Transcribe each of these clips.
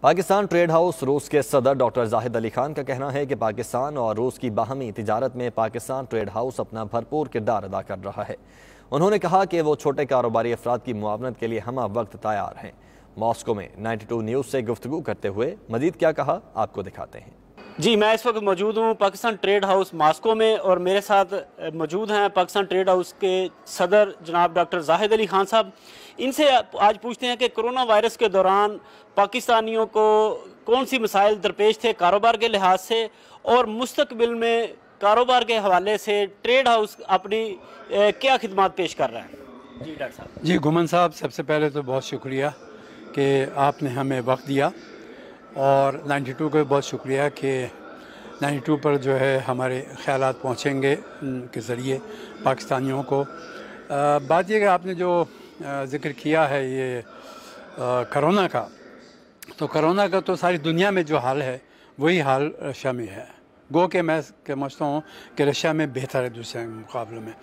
Pakistan trade house रूस के सदर डॉक्टर जाहिद अली खान का कहना है कि पाकिस्तान और रूस की बाहमी तिजारत में पाकिस्तान ट्रेड हाउस अपना भरपूर किरदार अदा कर रहा है। उन्होंने कहा कि वो छोटे कारोबारी अफराद की मुआवनत के लिए हम वक्त तैयार हैं। मॉस्को में 92 न्यूज़ से गुफ्तगू करते हुए मजीद क्या कहा आपको दिखाते हैं। जी, मैं इस वक्त मौजूद हूँ पाकिस्तान ट्रेड हाउस मॉस्को में और मेरे साथ मौजूद हैं पाकिस्तान ट्रेड हाउस के सदर जनाब डॉक्टर जाहिद अली खान साहब। इनसे आज पूछते हैं कि कोरोना वायरस के दौरान पाकिस्तानियों को कौन सी मसाइल दरपेश थे कारोबार के लिहाज से, और मुस्तकबिल में कारोबार के हवाले से ट्रेड हाउस अपनी क्या खिदमत पेश कर रहा है। जी डॉक्टर साहब। जी गुमन साहब, सबसे पहले तो बहुत शुक्रिया कि आपने हमें वक्त दिया, और 92 को बहुत शुक्रिया कि 92 पर जो है हमारे ख़यालात पहुँचेंगे के ज़रिए पाकिस्तानियों को। बात यह कि आपने जो ज़िक्र किया है ये कोरोना का, तो कोरोना का तो सारी दुनिया में जो हाल है वही हाल रशिया में है। गो के मैं समझता हूँ कि रशिया में बेहतर है दूसरे के मुकाबले में।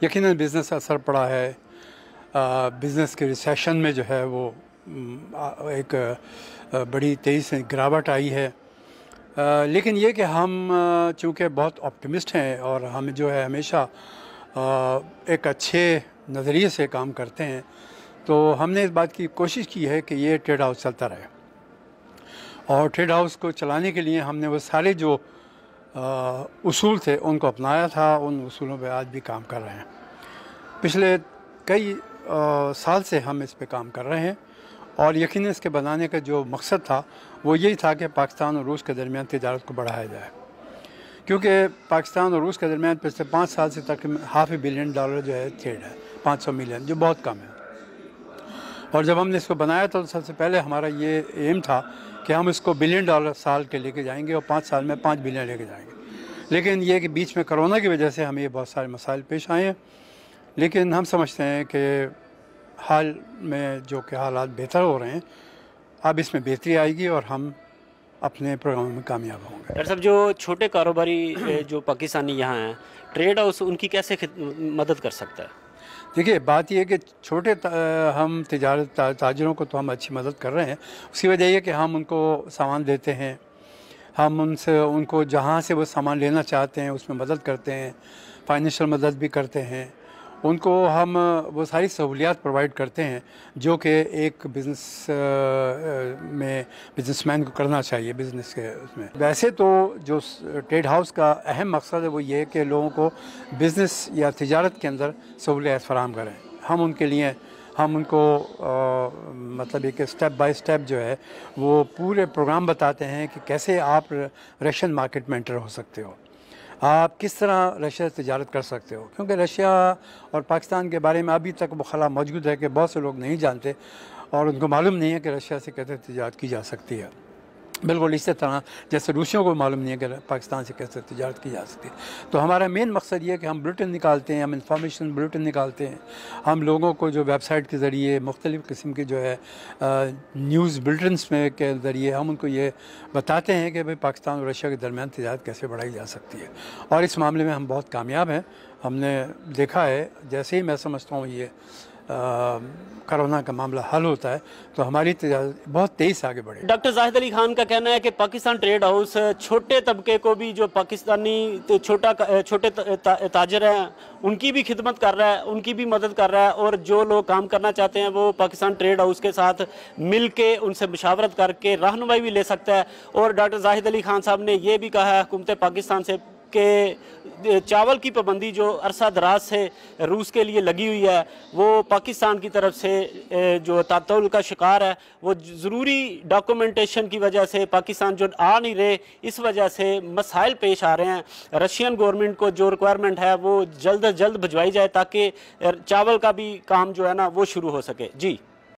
यकीनन बिज़नेस का असर पड़ा है, बिज़नेस के रिसेशन में जो है वो एक बड़ी तेज़ी से गिरावट आई है। लेकिन ये कि हम चूँकि बहुत ऑप्टिमिस्ट हैं और हम जो है हमेशा एक अच्छे नज़रिए से काम करते हैं, तो हमने इस बात की कोशिश की है कि ये ट्रेड हाउस चलता रहे। और ट्रेड हाउस को चलाने के लिए हमने वो सारे जो उसूल थे उनको अपनाया था, उन उसूलों पे आज भी काम कर रहे हैं। पिछले कई साल से हम इस पे काम कर रहे हैं, और यकीनन इसके बनाने का जो मकसद था वो यही था कि पाकिस्तान और रूस के दरमियान तिजारत को बढ़ाया जाए, क्योंकि पाकिस्तान और रूस के दरमियान पिछले 5 साल से तकरीबन $500 बिलियन जो है ट्रेड है, 500 मिलियन, जो बहुत कम है। और जब हमने इसको बनाया तो सबसे पहले हमारा ये एम था कि हम इसको $1 बिलियन साल के लेके जाएंगे और 5 साल में 5 बिलियन लेके जाएंगे। लेकिन ये कि बीच में कोरोना की वजह से हमें ये बहुत सारे मसाइल पेश आए हैं, लेकिन हम समझते हैं कि हाल में जो कि हालात बेहतर हो रहे हैं, अब इसमें बेहतरी आएगी और हम अपने प्रोग्राम में कामयाब होंगे। डॉक्टर साहब, जो छोटे कारोबारी जो पाकिस्तानी यहाँ हैं, ट्रेड हाउस उनकी कैसे मदद कर सकता है? देखिए, बात यह है कि छोटे हम तिजारत ताजरों को तो हम अच्छी मदद कर रहे हैं। उसकी वजह यह है कि हम उनको सामान देते हैं, हम उनको जहाँ से वो सामान लेना चाहते हैं उसमें मदद करते हैं, फाइनेंशियल मदद भी करते हैं। उनको हम वो सारी सहूलियात प्रोवाइड करते हैं जो कि एक बिज़नेसमैन को करना चाहिए बिज़नेस के उसमें। वैसे तो जो ट्रेड हाउस का अहम मकसद है वो ये है कि लोगों को बिज़नेस या तिजारत के अंदर सहूलियात फराहम करें। हम उनके लिए उनको मतलब एक स्टेप बाय स्टेप जो है वो पूरे प्रोग्राम बताते हैं कि कैसे आप रशियन मार्केट में एंटर हो सकते हो, आप किस तरह रशिया से तिजारत कर सकते हो। क्योंकि रशिया और पाकिस्तान के बारे में अभी तक वो खला मौजूद है कि बहुत से लोग नहीं जानते और उनको मालूम नहीं है कि रशिया से कैसे तिजारत की जा सकती है। बिल्कुल इसी तरह जैसे रूसियों को मालूम नहीं है कि पाकिस्तान से कैसे तिजारत की जा सकती है। तो हमारा मेन मकसद ये है कि हम बुलेटिन निकालते हैं, हम इंफॉर्मेशन बुलेटिन निकालते हैं, हम लोगों को जो वेबसाइट के ज़रिए मुख्तलिफ़ किस्म के जो है न्यूज़ बुलेटिन्स में के ज़रिए हम उनको ये बताते हैं कि भाई पाकिस्तान और रशिया के दरमियान तिजारत कैसे बढ़ाई जा सकती है। और इस मामले में हम बहुत कामयाब हैं। हमने देखा है जैसे ही मैं समझता हूँ ये कोरोना का मामला हल होता है तो हमारी तिजारत बहुत तेज़ से आगे बढ़े। डॉक्टर जाहिद अली खान का कहना है कि पाकिस्तान ट्रेड हाउस छोटे तबके को भी, जो पाकिस्तानी छोटे ताजर हैं, उनकी भी खिदमत कर रहा है, उनकी भी मदद कर रहा है, और जो लोग काम करना चाहते हैं वो पाकिस्तान ट्रेड हाउस के साथ मिल के उनसे मुशावरत करके रहनुमाई भी ले सकता है। और डॉक्टर जाहिद अली खान साहब ने ये भी कहा है हुकूमत पाकिस्तान से कि चावल की पाबंदी जो अरसा दराज से रूस के लिए लगी हुई है वो पाकिस्तान की तरफ से जो तातुल का शिकार है, वो ज़रूरी डॉक्यूमेंटेशन की वजह से पाकिस्तान जो आ नहीं रहे, इस वजह से मसाइल पेश आ रहे हैं। रशियन गवर्नमेंट को जो रिक्वायरमेंट है वो जल्द अज जल्द भिजवाई जाए ताकि चावल का भी काम जो है ना वो शुरू हो सके। जी।